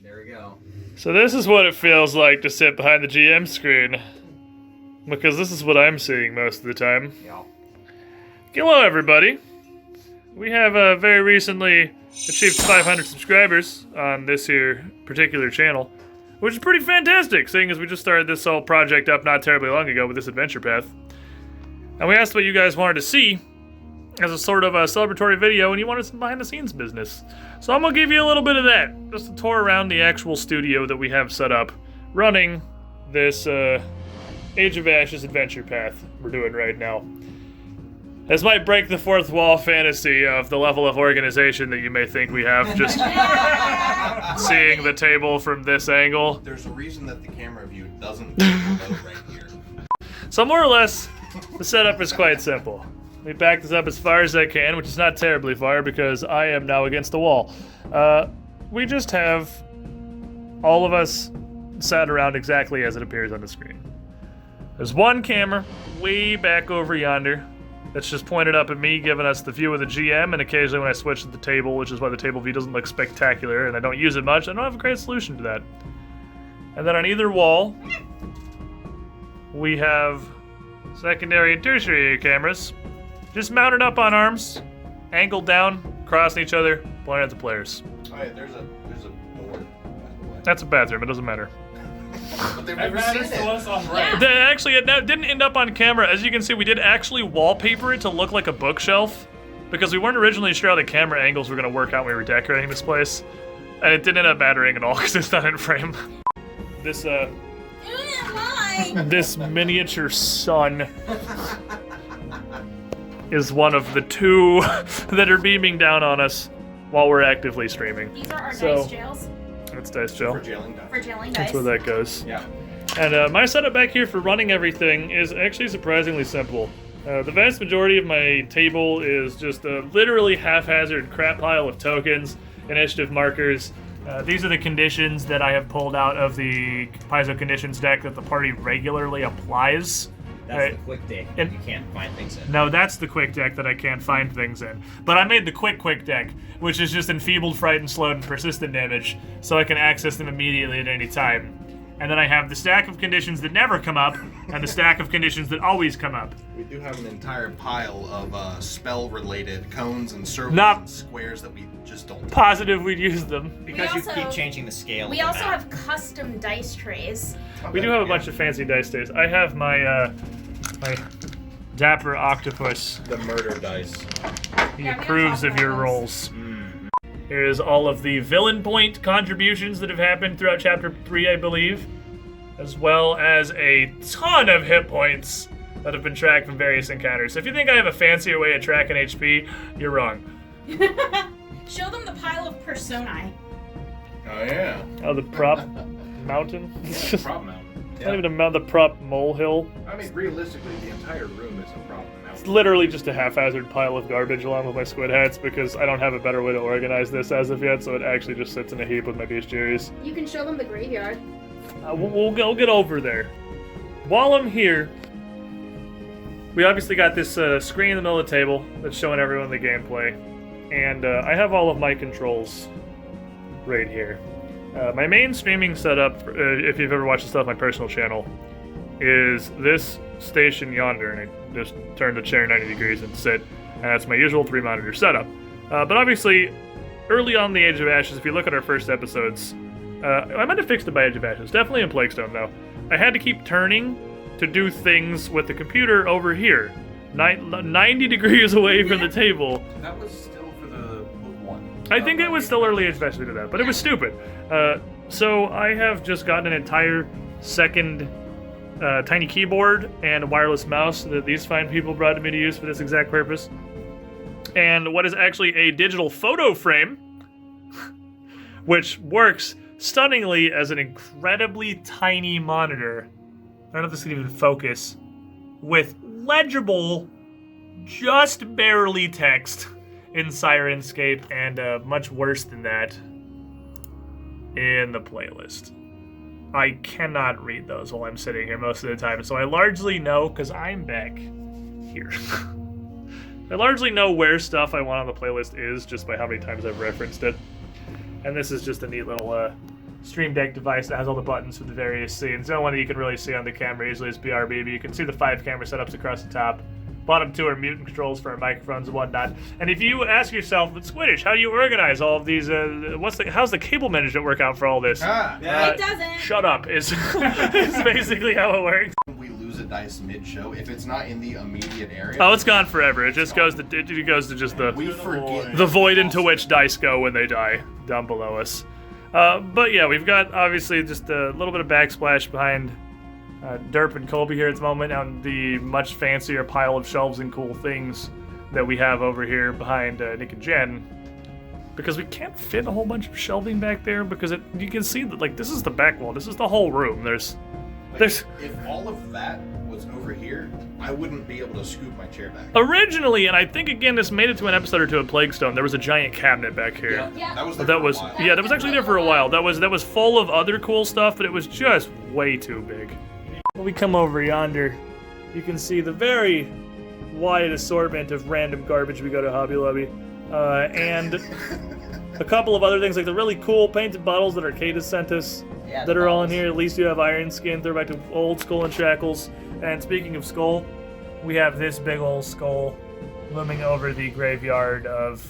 There we go. So this is what it feels like to sit behind the GM screen. Because this is what I'm seeing most of the time. Yeah. Hello, everybody. We have very recently achieved 500 subscribers on this here particular channel, which is pretty fantastic, seeing as we just started this whole project up not terribly long ago with this adventure path. And we asked what you guys wanted to see as a sort of a celebratory video, and you wanted some behind-the-scenes business. So I'm gonna give you a little bit of that, just a tour around the actual studio that we have set up, running this Age of Ashes adventure path we're doing right now. This might break the fourth wall fantasy of the level of organization that you may think we have, just seeing the table from this angle. There's a reason that the camera view doesn't go right here. So more or less, the setup is quite simple. Let me back this up as far as I can, which is not terribly far because I am now against the wall. We just have all of us sat around exactly as it appears on the screen. There's one camera way back over yonder that's just pointed up at me, giving us the view of the GM, and occasionally when I switch to the table, which is why the table view doesn't look spectacular and I don't use it much, I don't have a great solution to that. And then on either wall, we have secondary and tertiary cameras, just mounted up on arms, angled down, crossing each other, pointing at the players. Oh yeah, there's a door, by the way. That's a bathroom, it doesn't matter. But they've never seen it. Actually, it didn't end up on camera. As you can see, we did actually wallpaper it to look like a bookshelf, because we weren't originally sure how the camera angles were going to work out when we were decorating this place. And it didn't end up mattering at all, because it's not in frame. This, this miniature sun is one of the two that are beaming down on us while we're actively streaming. These are our dice jails. That's dice jail. For jailing dice. For jailing dice. That's where that goes. Yeah. And my setup back here for running everything is actually surprisingly simple. The vast majority of my table is just a literally haphazard crap pile of tokens, initiative markers. These are the conditions that I have pulled out of the Paizo conditions deck that the party regularly applies. That's the quick deck you can't find things in. No, that's the quick deck that I can't find things in. But I made the quick deck, which is just enfeebled, frightened, slowed, and persistent damage, so I can access them immediately at any time. And then I have the stack of conditions that never come up, and the stack of conditions that always come up. We do have an entire pile of spell-related cones and circles Not and squares that we just don't. Positive we'd use them. Because you keep changing the scale. We also have custom dice trays. We do have a bunch of fancy dice trays. I have my my dapper octopus. The murder dice. He Yeah, we approves have of your those. rolls. Here's all of the villain point contributions that have happened throughout Chapter 3, I believe, as well as a ton of hit points that have been tracked from various encounters. So if you think I have a fancier way of tracking HP, you're wrong. Show them the pile of personae. Oh yeah. Oh, the prop mountain? It's just Prop mountain. not even the prop molehill. I mean, realistically, the entire room is a prop It's mountain. literally just a haphazard pile of garbage along with my squid hats because I don't have a better way to organize this as of yet, so it actually just sits in a heap with my bestiaries. You can show them the graveyard. We'll get over there. While I'm here, we obviously got this screen in the middle of the table that's showing everyone the gameplay, and I have all of my controls right here. My main streaming setup, if you've ever watched the stuff on my personal channel, is this station Yonder, and I just turn the chair 90 degrees and sit, and that's my usual 3-monitor setup. But obviously, early on in the Age of Ashes, if you look at our first episodes, I might have fixed it by Age of Ashes, definitely in Plaguestone though. I had to keep turning to do things with the computer over here, 90 degrees away from the table. That was still for the book one. I think it was still early Age of Ashes to do that, but it was stupid. So I have just gotten an entire second tiny keyboard and a wireless mouse that these fine people brought to me to use for this exact purpose. And what is actually a digital photo frame, which works stunningly as an incredibly tiny monitor. I don't know if this can even focus, with legible, just barely text in Sirenscape, and much worse than that in the playlist. I cannot read those while I'm sitting here most of the time, so I largely know, because I'm back here. I largely know where stuff I want on the playlist is just by how many times I've referenced it. And this is just a neat little Stream Deck device that has all the buttons for the various scenes. The only one that you can really see on the camera easily is BRB, but you can see the 5 camera setups across the top. Bottom 2 are mutant controls for our microphones and whatnot. And if you ask yourself, but Squiddish, how do you organize all of these? How's the cable management work out for all this? It doesn't. Shut up. Is basically how it works. We lose a dice mid-show if it's not in the immediate area. Oh, it's gone forever. It just goes to just We forget the void into which dice go when they die down below us. But yeah, we've got obviously just a little bit of backsplash behind Derp and Colby here at the moment on the much fancier pile of shelves and cool things that we have over here behind Nick and Jen. Because we can't fit a whole bunch of shelving back there because you can see that, like, this is the back wall. This is the whole room. There's if all of that was over here, I wouldn't be able to scoop my chair back. Originally, and I think again this made it to an episode or two of Plague Stone, there was a giant cabinet back here. Yeah. That was there for a while. Yeah, that was actually there for a while. That was full of other cool stuff, but it was just way too big. When we come over yonder, you can see the very wide assortment of random garbage we got at Hobby Lobby, and a couple of other things like the really cool painted bottles that Arcade has sent us that are all in here. At least you have Iron Skin, throwback to old Skull and Shackles. And speaking of Skull, we have this big old skull looming over the graveyard of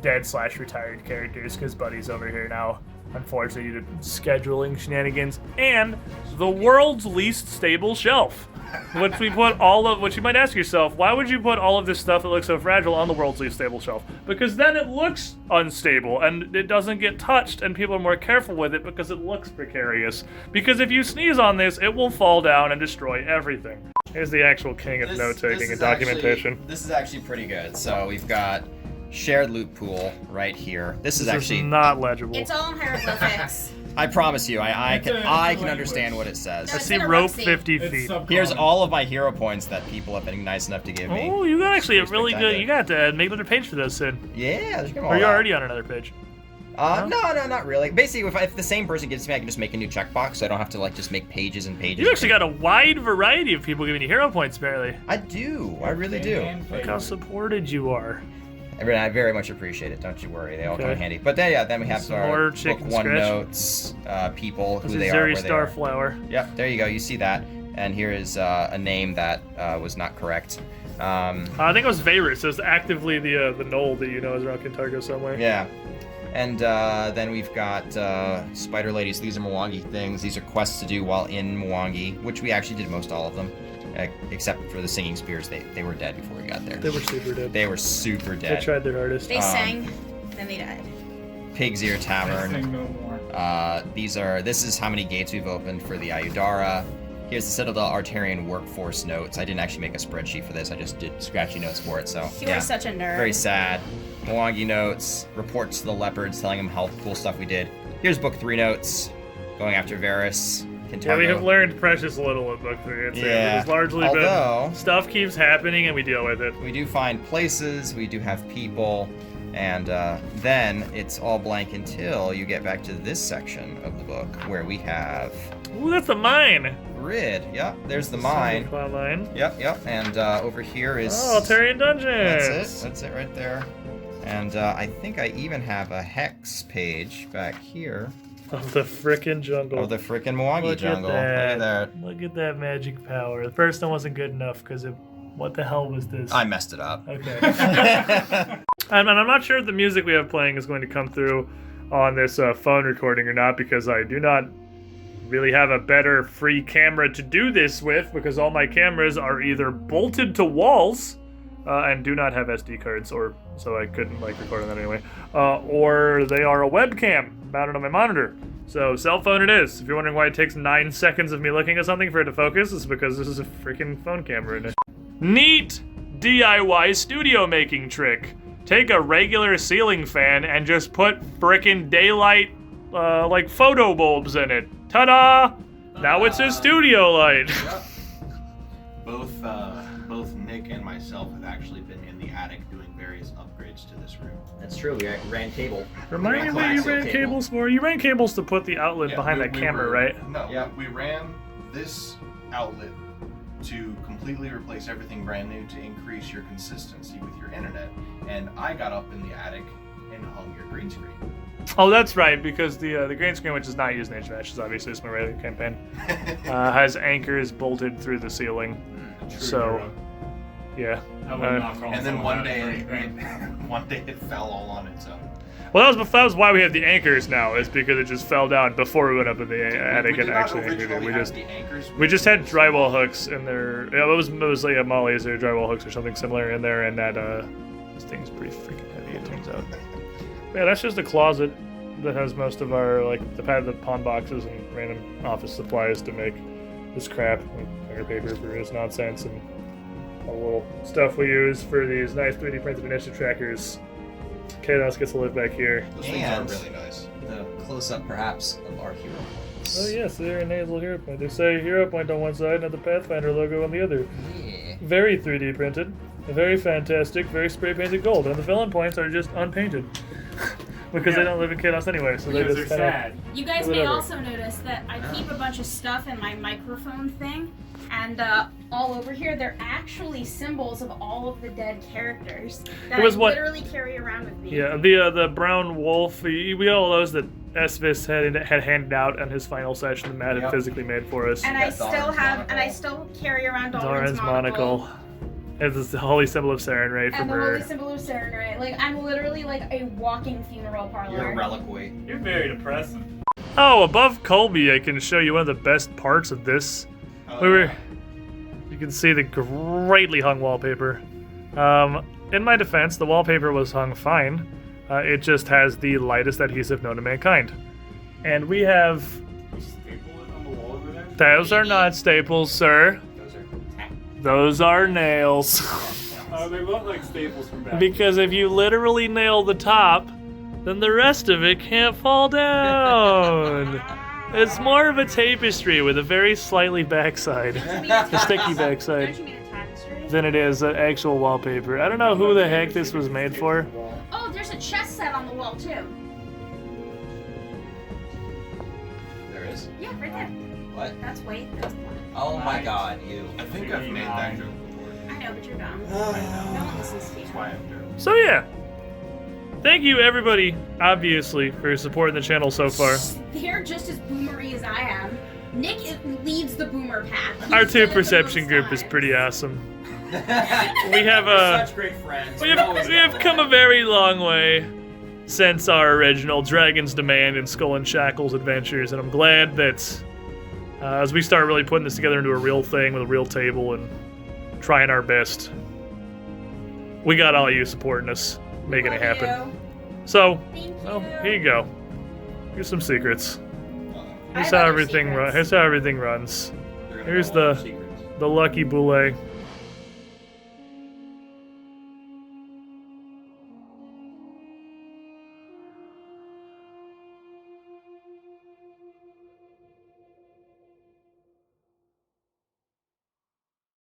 dead/retired characters, because Buddy's over here now, unfortunately, due to scheduling shenanigans, and the world's least stable shelf. Which we put which you might ask yourself, why would you put all of this stuff that looks so fragile on the world's least stable shelf? Because then it looks unstable and it doesn't get touched and people are more careful with it because it looks precarious. Because if you sneeze on this, it will fall down and destroy everything. Here's the actual king of note-taking and documentation. This is actually pretty good. So we've got shared loot pool right here. This is actually not legible. It's all in hieroglyphics. I promise you, I can understand what it says. No, I it's see in a rope Roxy. 50 feet. Here's all of my hero points that people have been nice enough to give me. Oh, you got actually a really Spectacular. good. You got to make another page for this, Sid. Yeah, there's Or you're already on another page. No, not really. Basically, if the same person gives it to me, I can just make a new checkbox, so I don't have to just make pages and pages. You actually got a wide variety of people giving you hero points, apparently. I do. I really do. Look how supported you are. I very much appreciate it. Don't you worry. They all come in Okay. handy. But then we have Some our more book chicken 1 scratch. notes, people, This who is they are, Zuri where they are. Starflower. Yep, there you go. You see that. And here is a name that was not correct. I think it was Varus. It was actively the knoll that you know is around Kintargo somewhere. Yeah. And then we've got Spider Ladies. These are Mwangi things. These are quests to do while in Mwangi, which we actually did most all of them. Except for the Singing Spears. They were dead before we got there. They were super dead. They were super They dead. tried their hardest. They sang, then they died. Pig's Ear Tavern. This is how many gates we've opened for the Ayudara. Here's the Citadel Artarian workforce notes. I didn't actually make a spreadsheet for this. I just did scratchy notes for it. So You are such a nerd. very sad. Mwangi notes, reports to the leopards, telling them how cool stuff we did. Here's book 3 notes, going after Varus. Yeah, we have learned precious little in book 3. It's largely Although, been stuff keeps happening and we deal with it. we do find places, we do have people, and then it's all blank until you get back to this section of the book where we have Ooh, that's the mine. grid. Yep, there's the mine. Cloud mine. Yep. And over here is. Oh, Altarian Dungeons. That's it right there. And I think I even have a hex page back here. Of the frickin' jungle. Oh, the frickin' Mwangi jungle. At that. Look at that. Look at that magic power. The first one wasn't good enough because what the hell was this? I messed it up. Okay. And I'm not sure if the music we have playing is going to come through on this phone recording or not, because I do not really have a better free camera to do this with, because all my cameras are either bolted to walls and do not have SD cards, or so I couldn't record on that anyway, or they are a webcam mounted on my monitor. So cell phone it is. If you're wondering why it takes 9 seconds of me looking at something for it to focus, it's because this is a freaking phone camera in it. Neat DIY studio making trick. Take a regular ceiling fan and just put frickin' daylight, photo bulbs in it. Ta-da! Now it's a studio light. Yep. Both Nick and myself have actually been in the attic doing various upgrades to this room. That's true. We ran cable. Remind me what you ran cables for. You ran cables to put the outlet behind that camera, right? No, Yeah. we ran this outlet to completely replace everything brand new to increase your consistency with your internet. And I got up in the attic and hung your green screen. Oh, that's right, because the green screen, which is not used in Age of Ashes, obviously it's my regular campaign, has anchors bolted through the ceiling. So, yeah. And then one day it fell all on its own. Well, that was why we have the anchors now, is because it just fell down before we went up in the attic We and did not actually anchored it. originally have the anchors. We just had drywall hooks in there. Yeah, it was mostly mollies or drywall hooks or something similar in there, and that this thing's pretty freaking heavy, it turns out. Yeah, that's just a closet that has most of our the pawn boxes and random office supplies to make this crap, like paper paper for this nonsense, and all the little stuff we use for these nice 3D printed initiative trackers. Chaos gets to live back here. Those things are really nice. The close-up, perhaps, of our hero points. Oh yes, they're a nasal hero point. They say hero point on one side and the Pathfinder logo on the other. Yeah. Very 3D printed, very fantastic, very spray painted gold, and the villain points are just unpainted because they don't live in Chaos anyway. So Because they they're just sad. You guys may Whatever. also notice that I keep a bunch of stuff in my microphone thing, and all over here they're actually symbols of all of the dead characters that It was I what- literally carry around with me. Yeah, the brown wolf. We got all those that Esvis had handed out on his final session. That Matt had Yep. physically made for us. And I Got still Doran's have, monocle. and I still carry around Doran's Doran's monocle. It's the holy symbol of Sarenrae from and the her. holy symbol of Sarenrae. Like I'm literally like a walking funeral parlor. You're a reliquary. You're very depressing. Oh, above Colby, I can show you one of the best parts of this. You can see the greatly hung wallpaper. In my defense, the wallpaper was hung fine. It just has the lightest adhesive known to mankind. And we have... You staple it on the wall over there? Those are not staples, sir. Those are tack. Those are nails. They look like staples from back. Because if you literally nail the top, then the rest of it can't fall down. It's more of a tapestry with a very slightly backside, a sticky backside, Don't you mean a tapestry? than it is actual wallpaper. I don't know who the heck this was made for. Oh, there's a chess set on the wall too. There is? Yeah, right there. What? That's weight. That's one. Oh my god, you. I think I've made that joke before. I know, but you're dumb. I No know. one listens to you. That's why I'm doing it. So yeah, thank you everybody, obviously, for supporting the channel so far. They're just as boomery as I am. Nick leads the boomer pack. He's Our good two at the perception most group is times. pretty awesome. We have Such great friends. we have come a very long way since our original Dragon's Demand and Skull and Shackles adventures, and I'm glad that as we start really putting this together into a real thing with a real table and trying our best, we got all you supporting us, making it Love happen. you. So, Thank well, you. here you go. Here's some secrets. I Here's have how other everything secrets. Here's how everything runs. They're gonna Here's know all the- secrets. The lucky boule.